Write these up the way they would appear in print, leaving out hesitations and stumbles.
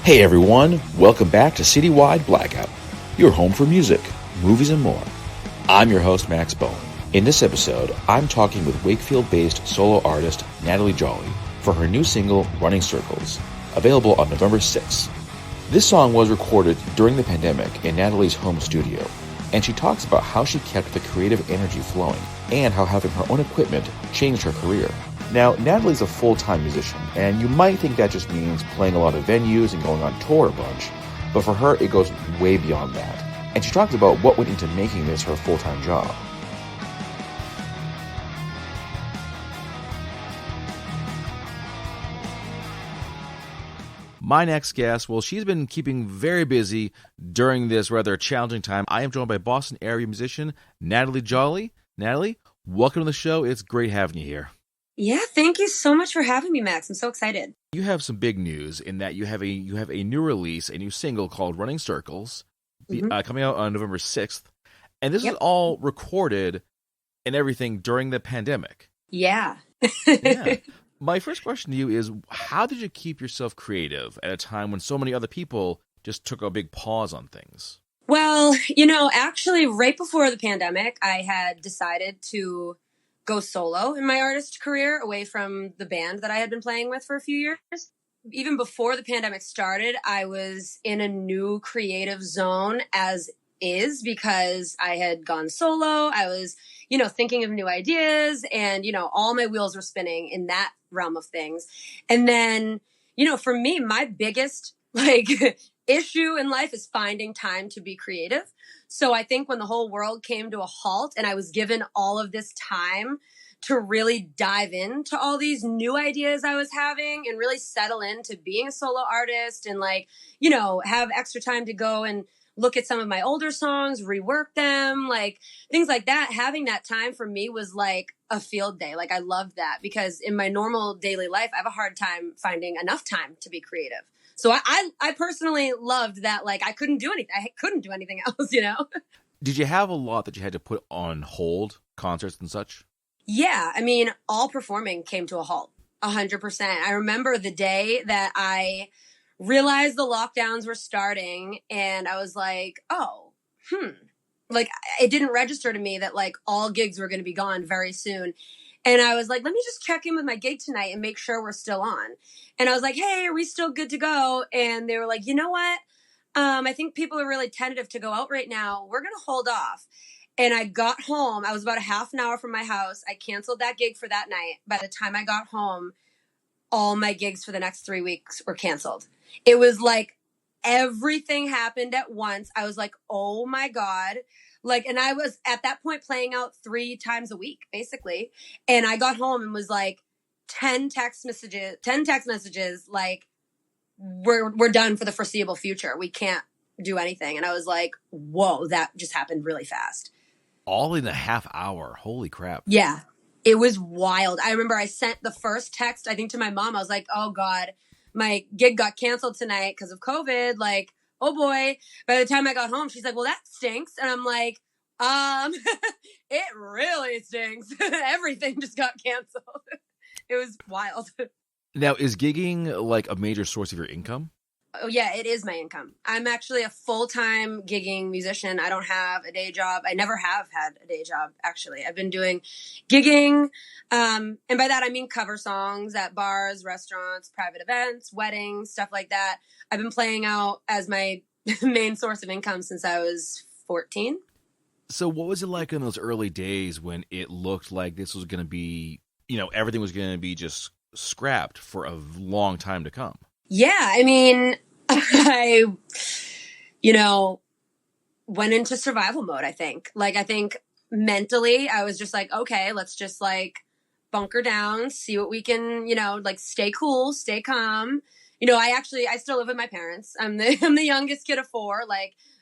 Hey everyone, welcome back to Citywide Blackout, your home for music, movies, and more. I'm your host, Max Bowen. In this episode, I'm talking with Wakefield-based solo artist Natalie Joly for her new single, Running Circles, available on November 6th. This song was recorded during the pandemic in Natalie's home studio, and she talks about how she kept the creative energy flowing and how having her own equipment changed her career. Now, Natalie's a full-time musician, and you might think that just means playing a lot of venues and going on tour a bunch, but for her, it goes way beyond that. And she talks about what went into making this her full-time job. My next guest, well, she's been keeping very busy during this rather challenging time. I am joined by Boston area musician Natalie Joly. Natalie, welcome to the show. It's great having you here. Yeah, thank you so much for having me, Max. I'm so excited. You have some big news in that you have a new release, a new single called Running Circles, coming out on November 6th. And this is all recorded and everything during the pandemic. Yeah. Yeah. My first question to you is, how did you keep yourself creative at a time when so many other people just took a big pause on things? Well, actually, right before the pandemic, I had decided to go solo in my artist career away from the band that I had been playing with for a few years. Even before the pandemic started, I was in a new creative zone as is because I had gone solo. I was, thinking of new ideas and, all my wheels were spinning in that realm of things. And then, for me, my biggest issue in life is finding time to be creative. So I think when the whole world came to a halt and I was given all of this time to really dive into all these new ideas I was having and really settle into being a solo artist and have extra time to go and look at some of my older songs, rework them, things like that. Having that time for me was like a field day. I loved that because in my normal daily life, I have a hard time finding enough time to be creative. So I personally loved that. I couldn't do anything. I couldn't do anything else, Did you have a lot that you had to put on hold, concerts and such? Yeah. I mean, all performing came to a halt, 100%. I remember the day that I realized the lockdowns were starting and I was like, it didn't register to me that all gigs were going to be gone very soon. And I was like, let me just check in with my gig tonight and make sure we're still on. And I was like, hey, are we still good to go? And they were like, you know what? I think people are really tentative to go out right now. We're going to hold off. And I got home. I was about a half an hour from my house. I canceled that gig for that night. By the time I got home, all my gigs for the next 3 weeks were canceled. It was like everything happened at once. I was like, oh my God. And I was at that point playing out 3 times a week, basically. And I got home and was like 10 text messages, like, we're done for the foreseeable future. We can't do anything. And I was like, whoa, that just happened really fast. All in a half hour. Holy crap. Yeah, it was wild. I remember I sent the first text, I think, to my mom. I was like, oh God, my gig got canceled tonight because of COVID. Oh boy. By the time I got home, she's like, well, that stinks. And I'm like, it really stinks. Everything just got canceled. It was wild. Now, is gigging like a major source of your income? Oh yeah, it is my income. I'm actually a full-time gigging musician. I don't have a day job. I never have had a day job, actually. I've been doing gigging. And by that, I mean cover songs at bars, restaurants, private events, weddings, stuff like that. I've been playing out as my main source of income since I was 14. So what was it like in those early days when it looked like this was going to be, everything was going to be just scrapped for a long time to come? Yeah, I mean, I, went into survival mode, I think. I think mentally I was just like, okay, let's just bunker down, see what we can, stay cool, stay calm. I still live with my parents. I'm the youngest kid of 4.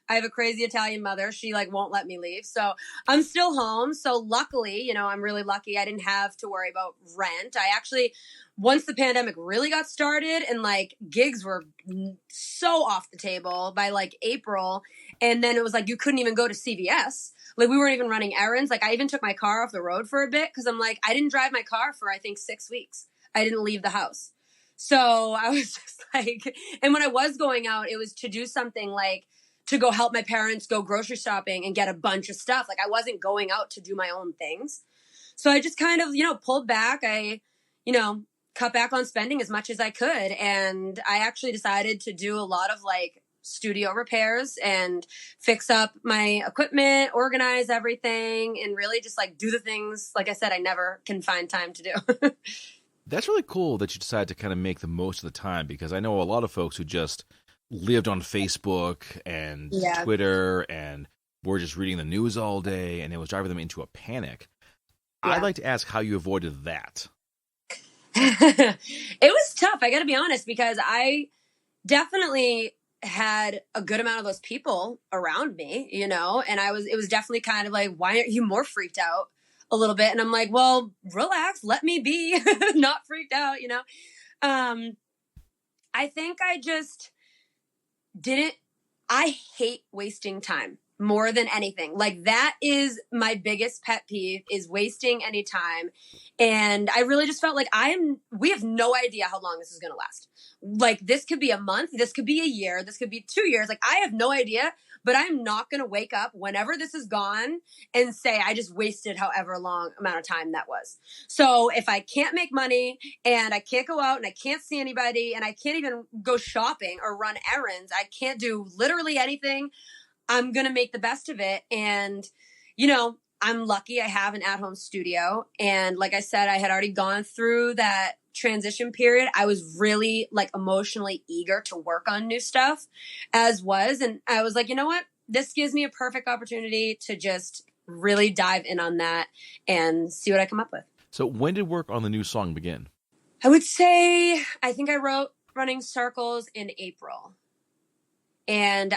I have a crazy Italian mother. She won't let me leave. So I'm still home. So luckily, I'm really lucky. I didn't have to worry about rent. I actually, once the pandemic really got started and gigs were so off the table by April. And then it was you couldn't even go to CVS. We weren't even running errands. I even took my car off the road for a bit because I'm I didn't drive my car for, I think, 6 weeks. I didn't leave the house. So I was just like, and when I was going out, it was to do something like to go help my parents go grocery shopping and get a bunch of stuff. Like I wasn't going out to do my own things. So I just kind of, pulled back. I, cut back on spending as much as I could. And I actually decided to do a lot of like studio repairs and fix up my equipment, organize everything, and really just like do the things, like I said, I never can find time to do. That's really cool that you decided to kind of make the most of the time, because I know a lot of folks who just lived on Facebook and Twitter and were just reading the news all day, and it was driving them into a panic. Yeah. I'd like to ask how you avoided that. It was tough, I gotta be honest, because I definitely had a good amount of those people around me, and it was definitely kind of like, why aren't you more freaked out a little bit? And I'm like, well, relax, let me be not freaked out, I think I just I hate wasting time more than anything. Like that is my biggest pet peeve, is wasting any time. And I really just felt like we have no idea how long this is going to last. Like this could be a month, this could be a year, this could be 2 years. Like I have no idea, but I'm not going to wake up whenever this is gone and say I just wasted however long amount of time that was. So if I can't make money and I can't go out and I can't see anybody and I can't even go shopping or run errands, I can't do literally anything, I'm going to make the best of it. And, I'm lucky I have an at-home studio. And like I said, I had already gone through that transition period. I was really like emotionally eager to work on new stuff as was. And I was like, you know what? This gives me a perfect opportunity to just really dive in on that and see what I come up with. So when did work on the new song begin? I would say, I think I wrote Running Circles in April. And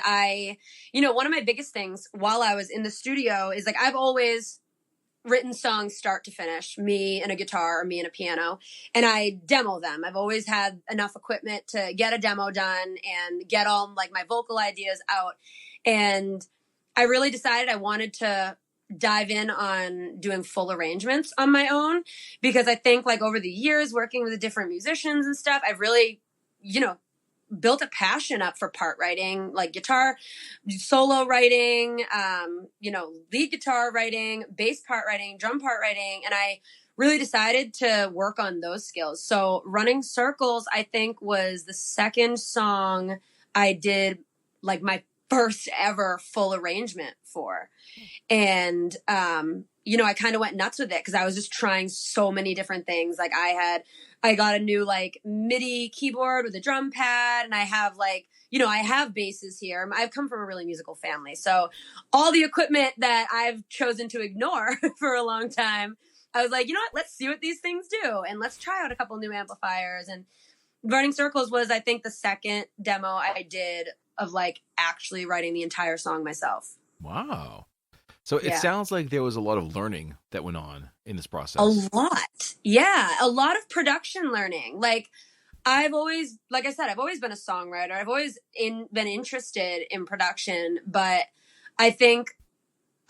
one of my biggest things while I was in the studio is like, I've always written songs start to finish, me and a guitar or me and a piano, and I demo them. I've always had enough equipment to get a demo done and get all like my vocal ideas out. And I really decided I wanted to dive in on doing full arrangements on my own, because I think like over the years working with the different musicians and stuff, I've really, built a passion up for part writing, like guitar solo writing, lead guitar writing, bass part writing, drum part writing. And I really decided to work on those skills. So Running Circles, I think, was the second song I did like my first ever full arrangement for. And, I kind of went nuts with it because I was just trying so many different things. Like I got a new like MIDI keyboard with a drum pad, and I have like, I have basses here. I've come from a really musical family. So all the equipment that I've chosen to ignore for a long time, I was like, you know what, let's see what these things do. And let's try out a couple new amplifiers. And Running Circles was, I think, the second demo I did of like actually writing the entire song myself. Wow. So it sounds like there was a lot of learning that went on in this process. A lot. Yeah. A lot of production learning. Like I've always been a songwriter. I've always been interested in production, but I think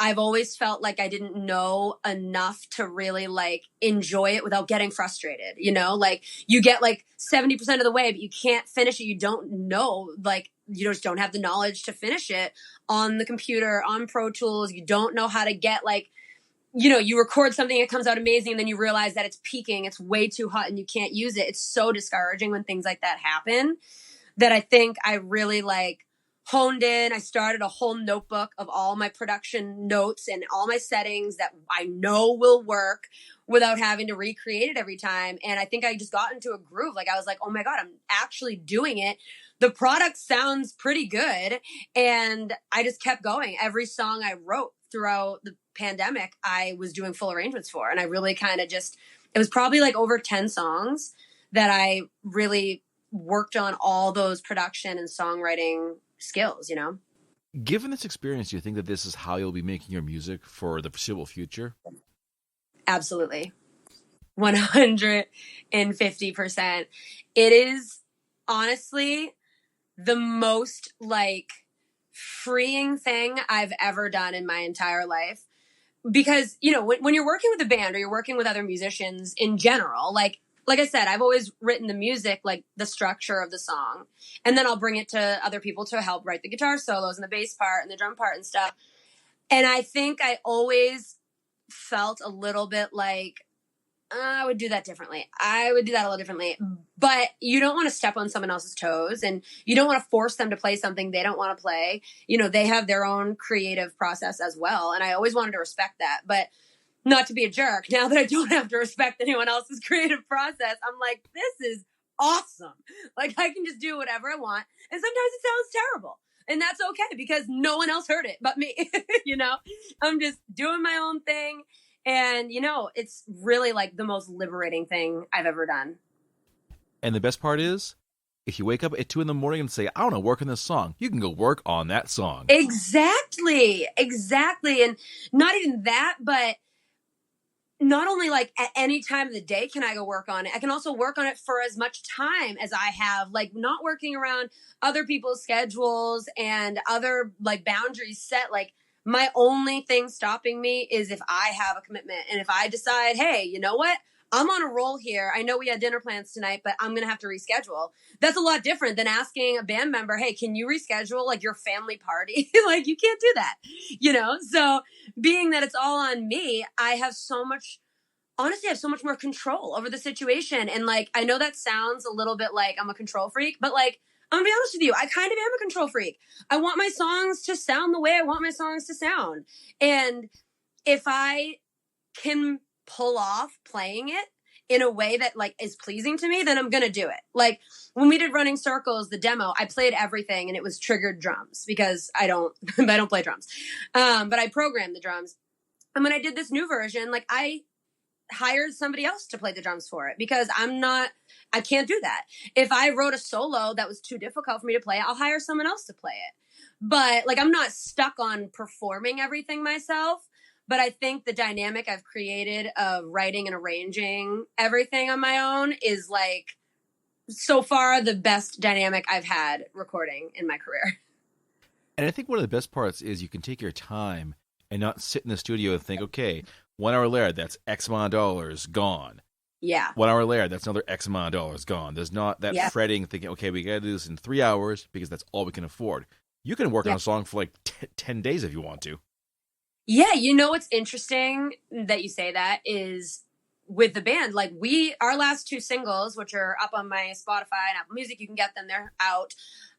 I've always felt like I didn't know enough to really like enjoy it without getting frustrated. Like you get like 70% of the way, but you can't finish it. You don't know, like you just don't have the knowledge to finish it on the computer, on Pro Tools. You don't know how to get like, you record something, it comes out amazing, and then you realize that it's peaking, it's way too hot and you can't use it. It's so discouraging when things like that happen, that I think I really like honed in. I started a whole notebook of all my production notes and all my settings that I know will work without having to recreate it every time. And I think I just got into a groove. Like I was like, oh my God, I'm actually doing it. The product sounds pretty good. And I just kept going. Every song I wrote throughout the pandemic, I was doing full arrangements for. And I really kind of it was probably like over 10 songs that I really worked on all those production and songwriting skills, Given this experience, do you think that this is how you'll be making your music for the foreseeable future? Absolutely. 150%. It is honestly the most like freeing thing I've ever done in my entire life. Because, when you're working with a band or you're working with other musicians in general, like like I said, I've always written the music, like the structure of the song, and then I'll bring it to other people to help write the guitar solos and the bass part and the drum part and stuff. And I think I always felt a little bit like, I would do that differently. I would do that a little differently. But you don't want to step on someone else's toes, and you don't want to force them to play something they don't want to play. You know, they have their own creative process as well. And I always wanted to respect that. But not to be a jerk, now that I don't have to respect anyone else's creative process, I'm like, this is awesome. Like, I can just do whatever I want. And sometimes it sounds terrible. And that's okay, because no one else heard it but me. You know, I'm just doing my own thing. And, you know, it's really like the most liberating thing I've ever done. And the best part is, if you wake up at 2 a.m. and say, I want to work on this song, you can go work on that song. Exactly. And not even that, but not only like at any time of the day can I go work on it, I can also work on it for as much time as I have, like not working around other people's schedules and other like boundaries set. Like, my only thing stopping me is if I have a commitment, and if I decide, hey, you know what? I'm on a roll here. I know we had dinner plans tonight, but I'm going to have to reschedule. That's a lot different than asking a band member, hey, can you reschedule like your family party? Like, you can't do that, you know? So being that it's all on me, honestly, I have so much more control over the situation. And like, I know that sounds a little bit like I'm a control freak, but like, I'm gonna be honest with you, I kind of am a control freak. I want my songs to sound the way I want my songs to sound. And if I can pull off playing it in a way that like is pleasing to me, then I'm gonna do it. Like, when we did Running Circles, the demo, I played everything and it was triggered drums, because I don't play drums. But I programmed the drums. And when I did this new version, like, I hired somebody else to play the drums for it, because I can't do that. If I wrote a solo that was too difficult for me to play, I'll hire someone else to play it. But like, I'm not stuck on performing everything myself. But I think the dynamic I've created of writing and arranging everything on my own is like, so far, the best dynamic I've had recording in my career. And I think one of the best parts is you can take your time and not sit in the studio and think, okay, 1 hour later, that's X amount of dollars gone. Yeah. 1 hour later, that's another X amount of dollars gone. There's not that fretting, thinking, okay, we got to do this in 3 hours because that's all we can afford. You can work on a song for like 10 days if you want to. Yeah, you know what's interesting that you say that is with the band, like our last 2 singles, which are up on my Spotify and Apple Music, you can get them, they're out.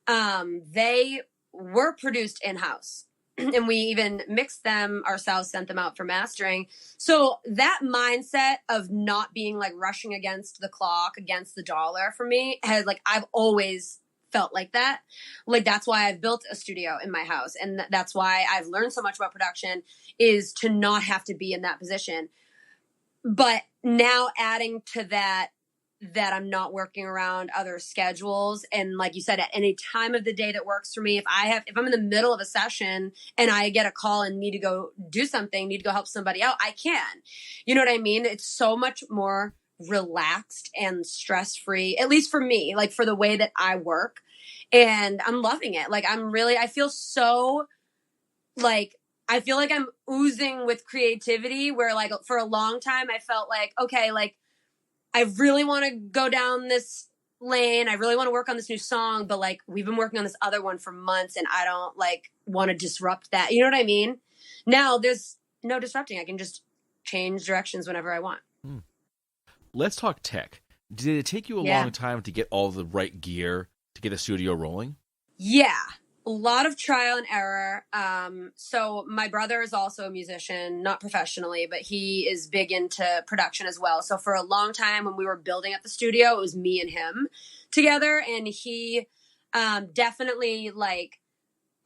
They were produced in-house. And we even mixed them ourselves, sent them out for mastering. So that mindset of not being like rushing against the clock, against the dollar for me has like, I've always felt like that. Like, that's why I've built a studio in my house. And that's why I've learned so much about production, is to not have to be in that position. But now adding to that I'm not working around other schedules. And like you said, at any time of the day that works for me, if I'm in the middle of a session and I get a call and need to go do something, need to go help somebody out, I can. You know what I mean? It's so much more relaxed and stress-free, at least for me, like for the way that I work. And I'm loving it. Like, I feel so like, I feel like I'm oozing with creativity, where like for a long time I felt like, okay, like, I really want to go down this lane. I really want to work on this new song, but like, we've been working on this other one for months and I don't like want to disrupt that. You know what I mean? Now there's no disrupting. I can just change directions whenever I want. Let's talk tech. Did it take you a long time to get all the right gear to get the studio rolling? Yeah. A lot of trial and error. So my brother is also a musician, not professionally, but he is big into production as well. So for a long time when we were building at the studio, it was me and him together. And he definitely like,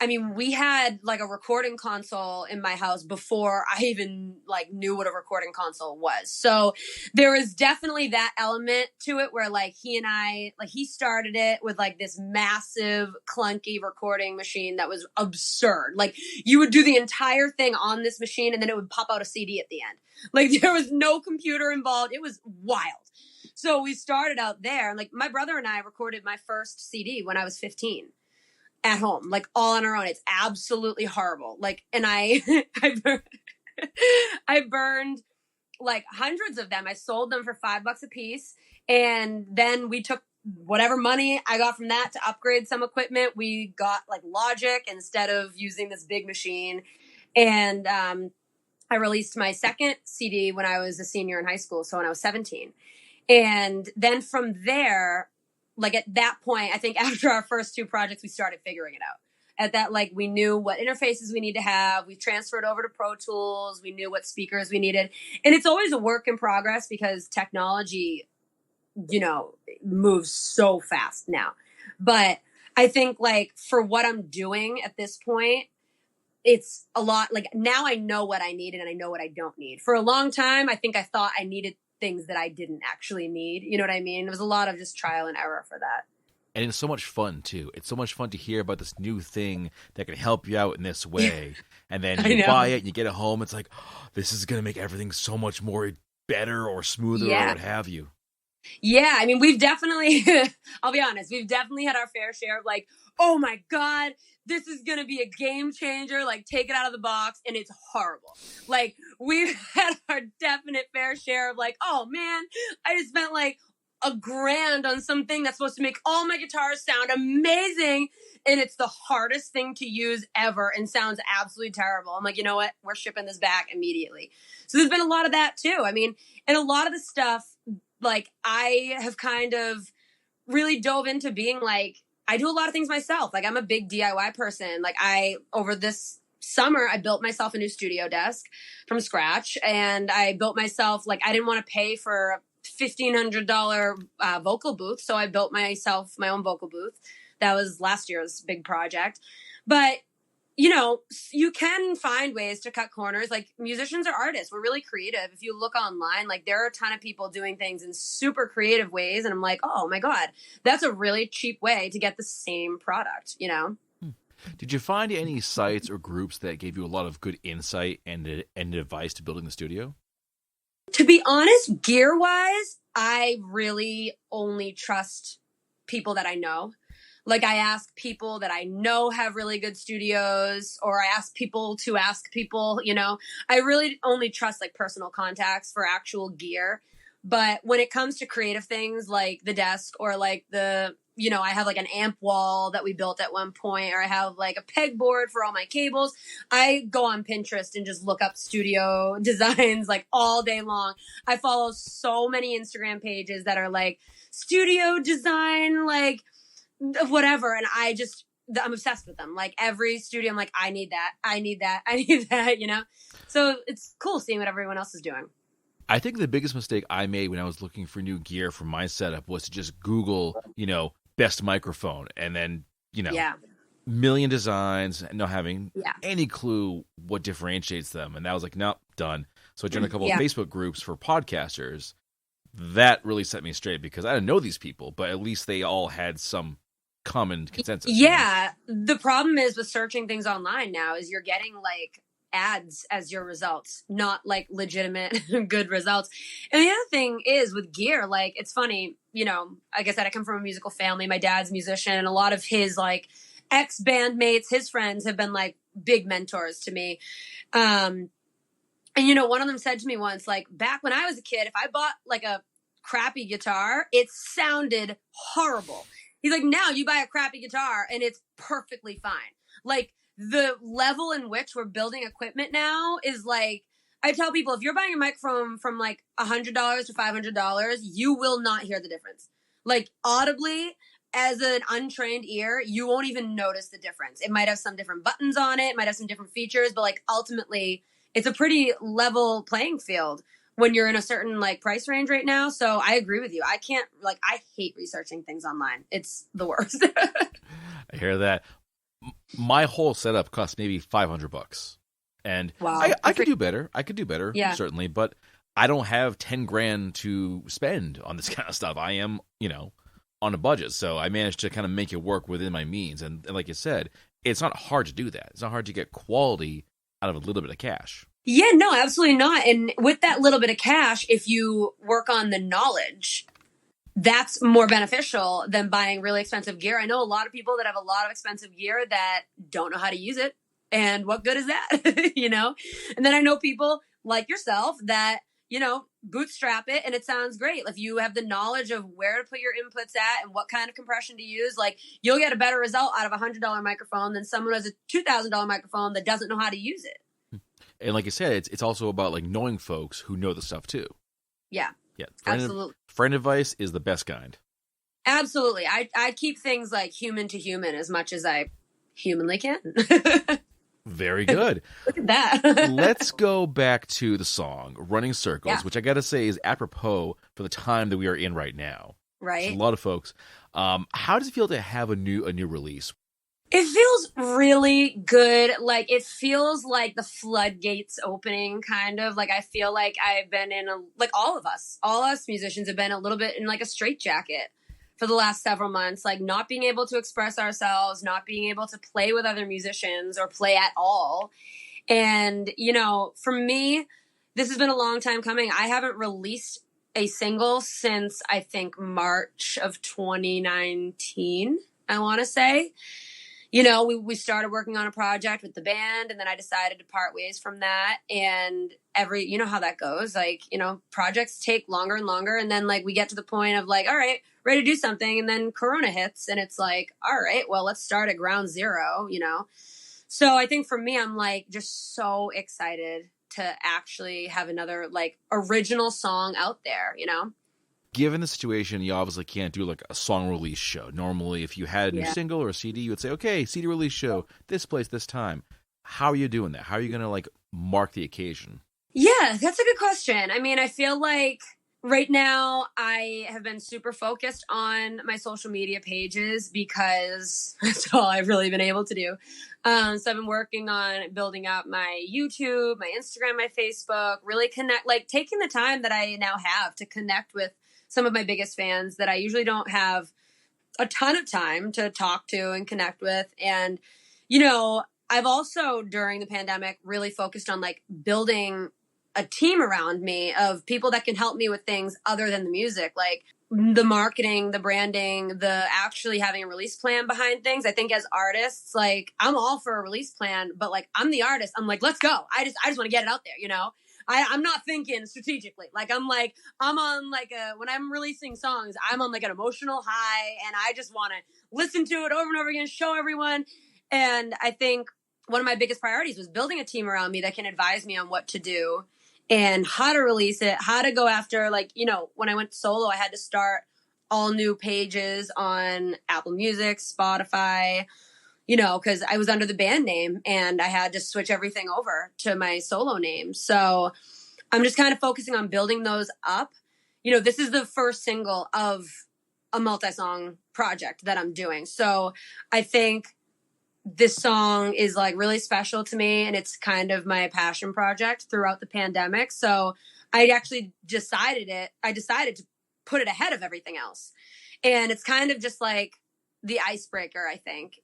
I mean, we had like a recording console in my house before I even like knew what a recording console was. So there was definitely that element to it where like he and I, like he started it with like this massive clunky recording machine that was absurd. Like you would do the entire thing on this machine and then it would pop out a CD at the end. Like there was no computer involved. It was wild. So we started out there. Like my brother and I recorded my first CD when I was 15. At home, like all on our own. It's absolutely horrible. Like, and I burned like hundreds of them. I sold them for $5 a piece. And then we took whatever money I got from that to upgrade some equipment. We got like Logic instead of using this big machine. And I released my second CD when I was a senior in high school. So when I was 17. And then from there, like at that point, I think after our first 2 projects, we started figuring it out. At that, like, we knew what interfaces we need to have. We transferred over to Pro Tools. We knew what speakers we needed. And it's always a work in progress because technology, you know, moves so fast now. But I think, like, for what I'm doing at this point, it's a lot. Like, now I know what I need and I know what I don't need. For a long time, I think I thought I needed things that I didn't actually need. You know what I mean? It was a lot of just trial and error for that. And it's so much fun, too. It's so much fun to hear about this new thing that can help you out in this way. And then you buy it and you get it home. It's like, oh, this is going to make everything so much more better or smoother or what have you. Yeah, I mean, we've definitely, I'll be honest, we've definitely had our fair share of like, oh my God, this is going to be a game changer. Like, take it out of the box. And it's horrible. Like, we've had our definite fair share of like, oh man, I just spent like $1,000 on something that's supposed to make all my guitars sound amazing. And it's the hardest thing to use ever and sounds absolutely terrible. I'm like, you know what? We're shipping this back immediately. So there's been a lot of that too. I mean, and a lot of the stuff, like, I have kind of really dove into being like, I do a lot of things myself. Like, I'm a big DIY person. Like, over this summer, I built myself a new studio desk from scratch. And I built myself, like, I didn't want to pay for a $1,500 vocal booth. So I built myself my own vocal booth. That was last year's big project. But, you know, you can find ways to cut corners. Like, musicians are artists. We're really creative. If you look online, like, there are a ton of people doing things in super creative ways. And I'm like, oh my God, that's a really cheap way to get the same product, you know? Did you find any sites or groups that gave you a lot of good insight and advice to building the studio? To be honest, gear-wise, I really only trust people that I know. Like, I ask people that I know have really good studios, or I ask people to ask people, you know. I really only trust, like, personal contacts for actual gear. But when it comes to creative things like the desk or, like, you know, I have, like, an amp wall that we built at one point, or I have, like, a pegboard for all my cables. I go on Pinterest and just look up studio designs, like, all day long. I follow so many Instagram pages that are, like, studio design, like, whatever. And I'm obsessed with them. Like, every studio, I'm like, I need that. I need that. I need that, you know? So it's cool seeing what everyone else is doing. I think the biggest mistake I made when I was looking for new gear for my setup was to just Google, you know, best microphone, and then, you know, million designs and not having any clue what differentiates them. And that was like, nope, done. So I joined a couple of Facebook groups for podcasters. That really set me straight because I didn't know these people, but at least they all had some common consensus. Yeah. The problem is with searching things online now is you're getting like ads as your results, not like legitimate good results. And the other thing is with gear, like, it's funny, you know, like I said, I come from a musical family. My dad's a musician, and a lot of his like ex-bandmates, his friends have been like big mentors to me. And, you know, one of them said to me once, like, back when I was a kid, if I bought like a crappy guitar, it sounded horrible. He's like, now you buy a crappy guitar and it's perfectly fine. Like, the level in which we're building equipment now is like, I tell people, if you're buying a microphone from like $100 to $500, you will not hear the difference. Like, audibly, as an untrained ear, you won't even notice the difference. It might have some different buttons on it, might have some different features, but like, ultimately, it's a pretty level playing field when you're in a certain like price range right now. So I agree with you. I hate researching things online. It's the worst. I hear that. My whole setup cost maybe $500, and wow. I could do better. I could do better, certainly, but I don't have $10,000 to spend on this kind of stuff. I am, you know, on a budget, so I managed to kind of make it work within my means. And like you said, it's not hard to do that. It's not hard to get quality out of a little bit of cash. Yeah, no, absolutely not. And with that little bit of cash, if you work on the knowledge, that's more beneficial than buying really expensive gear. I know a lot of people that have a lot of expensive gear that don't know how to use it. And what good is that? You know? And then I know people like yourself that bootstrap it and it sounds great. If you have the knowledge of where to put your inputs at and what kind of compression to use, like you'll get a better result out of $100 microphone than someone who has a $2,000 microphone that doesn't know how to use it. And like you said, it's also about like knowing folks who know the stuff too. Yeah. Yeah. Absolutely. Friend advice is the best kind. Absolutely. I keep things like human to human as much as I humanly can. Very good. Look at that. Let's go back to the song Running Circles, which I got to say is apropos for the time that we are in right now. Right. A lot of folks. How does it feel to have a new release? It feels really good. Like, it feels like the floodgates opening, kind of. Like, I feel like I've been in all of us musicians have been a little bit in like a straitjacket for the last several months, like not being able to express ourselves, not being able to play with other musicians or play at all. And, for me, this has been a long time coming. I haven't released a single since I think March of 2019, I want to say. We started working on a project with the band, and then I decided to part ways from that. And how that goes. Like, projects take longer and longer. And then like we get to the point of like, all right, ready to do something. And then Corona hits and it's like, all right, well, let's start at ground zero, So I think for me, I'm like just so excited to actually have another like original song out there, Given the situation, you obviously can't do like a song release show. Normally, if you had a new single or a CD, you would say, okay, CD release show, this place, this time. How are you doing that? How are you going to like mark the occasion? Yeah, that's a good question. I mean, I feel like right now I have been super focused on my social media pages because that's all I've really been able to do. So I've been working on building up my YouTube, my Instagram, my Facebook, really taking the time that I now have to connect with some of my biggest fans that I usually don't have a ton of time to talk to and connect with. And, I've also during the pandemic really focused on like building a team around me of people that can help me with things other than the music, like the marketing, the branding, the actually having a release plan behind things. I think as artists, like I'm all for a release plan, but like I'm the artist. I'm like, let's go. I just want to get it out there, I'm not thinking strategically. Like I'm on like when I'm releasing songs, I'm on like an emotional high and I just want to listen to it over and over again, show everyone. And I think one of my biggest priorities was building a team around me that can advise me on what to do and how to release it, how to go after, like, when I went solo, I had to start all new pages on Apple Music, Spotify, because I was under the band name and I had to switch everything over to my solo name. So I'm just kind of focusing on building those up. This is the first single of a multi-song project that I'm doing. So I think this song is like really special to me and it's kind of my passion project throughout the pandemic. So I actually decided to put it ahead of everything else. And it's kind of just like the icebreaker, I think,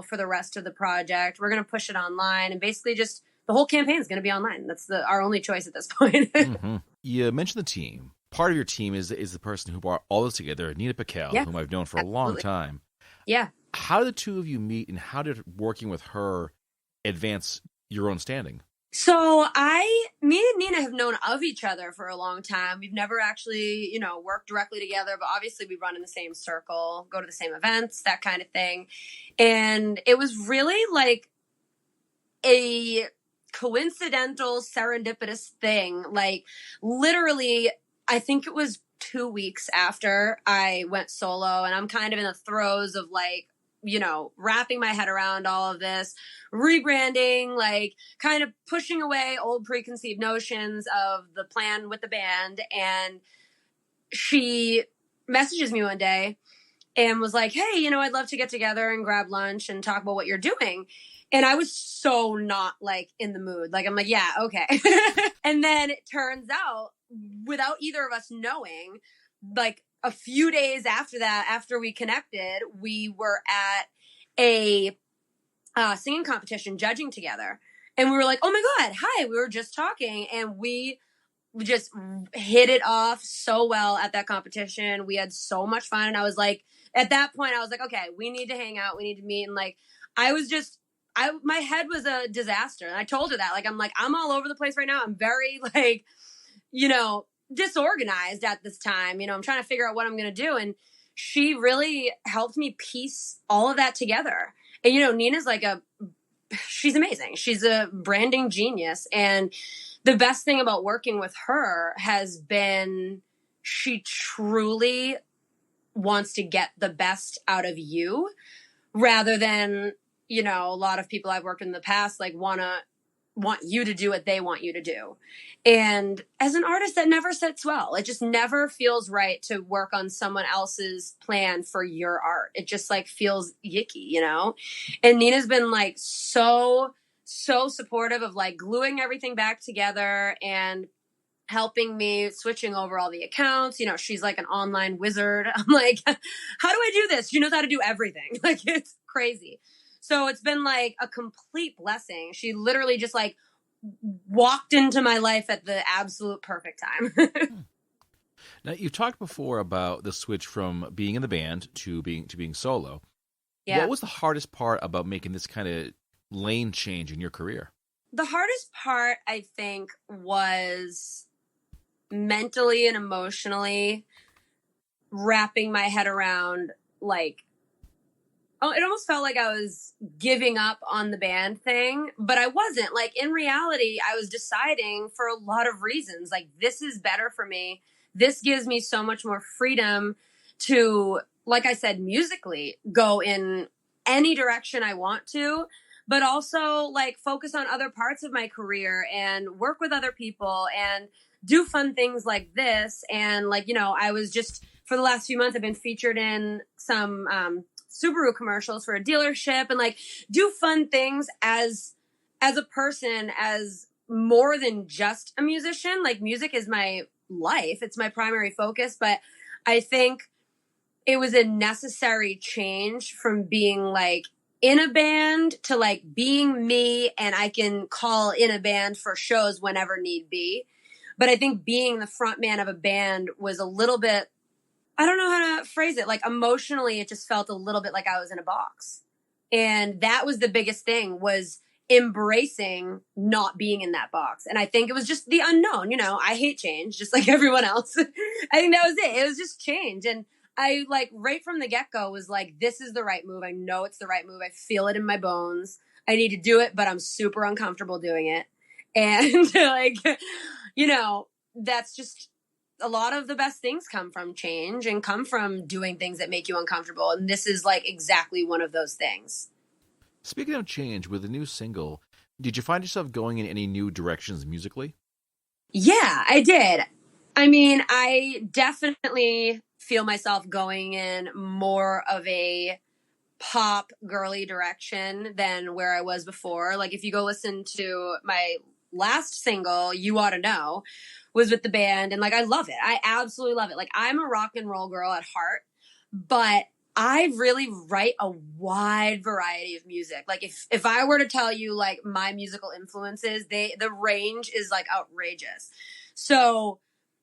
for the rest of the project. We're going to push it online and basically just the whole campaign is going to be online. That's our only choice at this point. Mm-hmm. You mentioned the team. Part of your team is the person who brought all this together, Nina Piquel, whom I've known for a long time. Yeah. How did the two of you meet and how did working with her advance your own standing? So me and Nina have known of each other for a long time. We've never actually, worked directly together, but obviously we run in the same circle, go to the same events, that kind of thing. And it was really like a coincidental, serendipitous thing. Like literally, I think it was 2 weeks after I went solo and I'm kind of in the throes of like, wrapping my head around all of this, rebranding, like kind of pushing away old preconceived notions of the plan with the band. And she messages me one day and was like, hey, I'd love to get together and grab lunch and talk about what you're doing. And I was so not like in the mood. Like, I'm like, yeah, okay. And then it turns out without either of us knowing, like, a few days after that, after we connected, we were at a singing competition judging together. And we were like, oh my God, hi, we were just talking. And we just hit it off so well at that competition. We had so much fun. And I was like, at that point, I was like, okay, we need to hang out. We need to meet. And like, my head was a disaster. And I told her that, like, I'm all over the place right now. I'm very like, disorganized at this time. I'm trying to figure out what I'm going to do. And she really helped me piece all of that together. And, Nina's she's amazing. She's a branding genius. And the best thing about working with her has been she truly wants to get the best out of you rather than, a lot of people I've worked with in the past, want you to do what they want you to do. And as an artist, that never sits well. It just never feels right to work on someone else's plan for your art. It just feels yicky, And Nina's been so supportive of gluing everything back together and helping me switching over all the accounts. She's like an online wizard. I'm like, how do I do this? She knows how to do everything. It's crazy. So it's been a complete blessing. She literally just walked into my life at the absolute perfect time. Now, you've talked before about the switch from being in the band to being solo. Yeah. What was the hardest part about making this kind of lane change in your career? The hardest part, I think, was mentally and emotionally wrapping my head around it almost felt like I was giving up on the band thing, but I wasn't. In reality, I was deciding for a lot of reasons. This is better for me. This gives me so much more freedom to, like I said, musically go in any direction I want to, but also focus on other parts of my career and work with other people and do fun things like this. And I was just, for the last few months, I've been featured in some, Subaru commercials for a dealership and do fun things as a person, as more than just a musician. Music is my life. It's my primary focus, but I think it was a necessary change from being in a band to being me, and I can call in a band for shows whenever need be. But I think being the front man of a band was a little bit, I don't know how to phrase it. Emotionally, it just felt a little bit like I was in a box. And that was the biggest thing, was embracing not being in that box. And I think it was just the unknown. I hate change, just like everyone else. I think that was it. It was just change. And I right from the get-go was this is the right move. I know it's the right move. I feel it in my bones. I need to do it, but I'm super uncomfortable doing it. And that's just, a lot of the best things come from change and come from doing things that make you uncomfortable. And this is exactly one of those things. Speaking of change, with the new single, did you find yourself going in any new directions musically? Yeah, I did. I mean, I definitely feel myself going in more of a pop girly direction than where I was before. If you go listen to my last single, You Oughta Know, was with the band, and I love it. I absolutely love it. I'm a rock and roll girl at heart, but I really write a wide variety of music. If I were to tell you my musical influences, the range is outrageous. So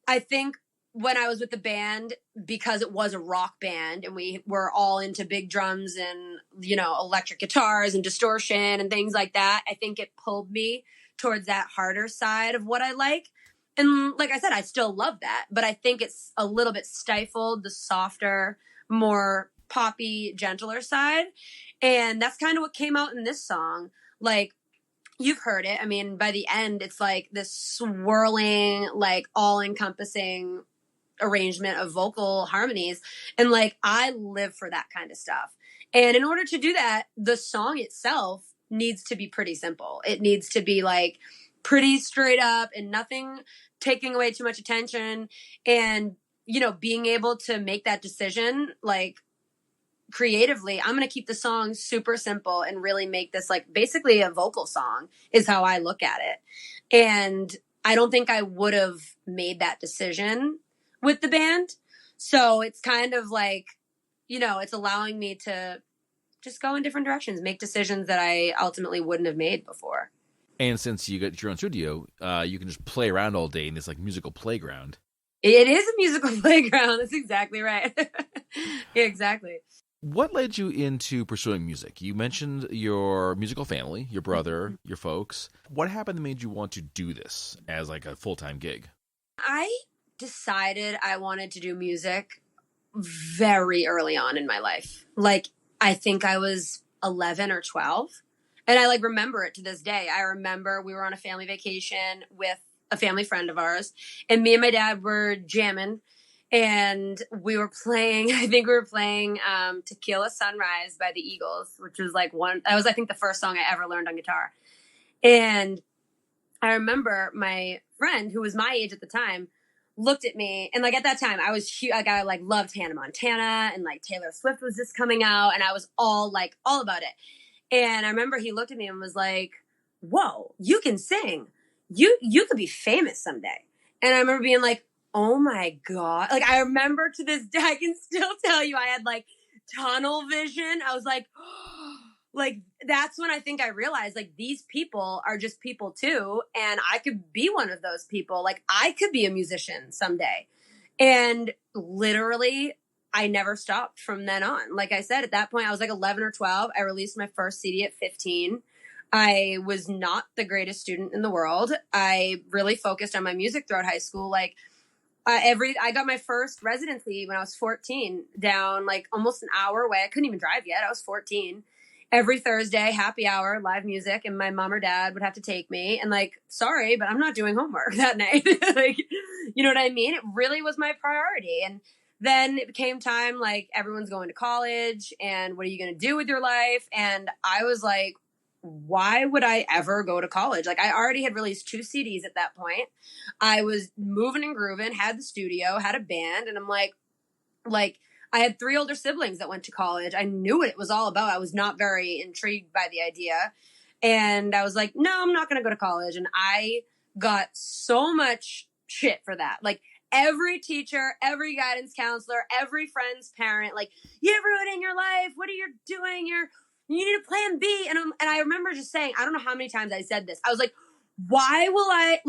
I think when I was with the band, because it was a rock band and we were all into big drums and, electric guitars and distortion and things like that, I think it pulled me towards that harder side of what I like. And like I said, I still love that, but I think it's a little bit stifled the softer, more poppy, gentler side. And that's kind of what came out in this song. You've heard it. I mean, by the end, it's this swirling, all-encompassing arrangement of vocal harmonies. And I live for that kind of stuff. And in order to do that, the song itself needs to be pretty simple. It needs to be pretty straight up and nothing taking away too much attention. And, being able to make that decision, creatively, I'm going to keep the song super simple and really make this basically a vocal song is how I look at it. And I don't think I would have made that decision with the band. So it's kind of it's allowing me to just go in different directions, make decisions that I ultimately wouldn't have made before. And since you got your own studio, you can just play around all day in this musical playground. It is a musical playground. That's exactly right. Yeah, exactly. What led you into pursuing music? You mentioned your musical family, your brother, your folks. What happened that made you want to do this as a full-time gig? I decided I wanted to do music very early on in my life. Like, I think I was 11 or 12. And I like remember it to this day. I remember we were on a family vacation with a family friend of ours, and me and my dad were jamming, and we were playing, I think we were playing Tequila Sunrise by the Eagles, which was like that was, I think, the first song I ever learned on guitar. And I remember my friend, who was my age at the time, looked at me, and like at that time I was like, I like loved Hannah Montana, and like Taylor Swift was just coming out, and I was all about it. And I remember he looked at me and was like, whoa, you can sing. You could be famous someday. And I remember being like, oh my God. Like, I remember to this day, I can still tell you I had like tunnel vision. I was like, like, that's when I think I realized, like, these people are just people too. And I could be one of those people. Like, I could be a musician someday. And literally, I never stopped from then on. Like I said, at that point, I was like 11 or 12. I released my first CD at 15. I was not the greatest student in the world. I really focused on my music throughout high school. Like, I got my first residency when I was 14, down like almost an hour away. I couldn't even drive yet. I was 14. Every Thursday, happy hour, live music, and my mom or dad would have to take me. And like, sorry, but I'm not doing homework that night. Like, you know what I mean? It really was my priority. And then it became time, like, everyone's going to college, and what are you going to do with your life? And I was like, why would I ever go to college? Like, I already had released 2 CDs at that point. I was moving and grooving, had the studio, had a band, and I'm like, I had 3 older siblings that went to college. I knew what it was all about. I was not very intrigued by the idea. And I was like, no, I'm not going to go to college. And I got so much shit for that. Like, every teacher, every guidance counselor, every friend's parent, like, you're ruining your life. What are you doing? You need a plan B. And I remember just saying, I don't know how many times I said this. I was like, why would I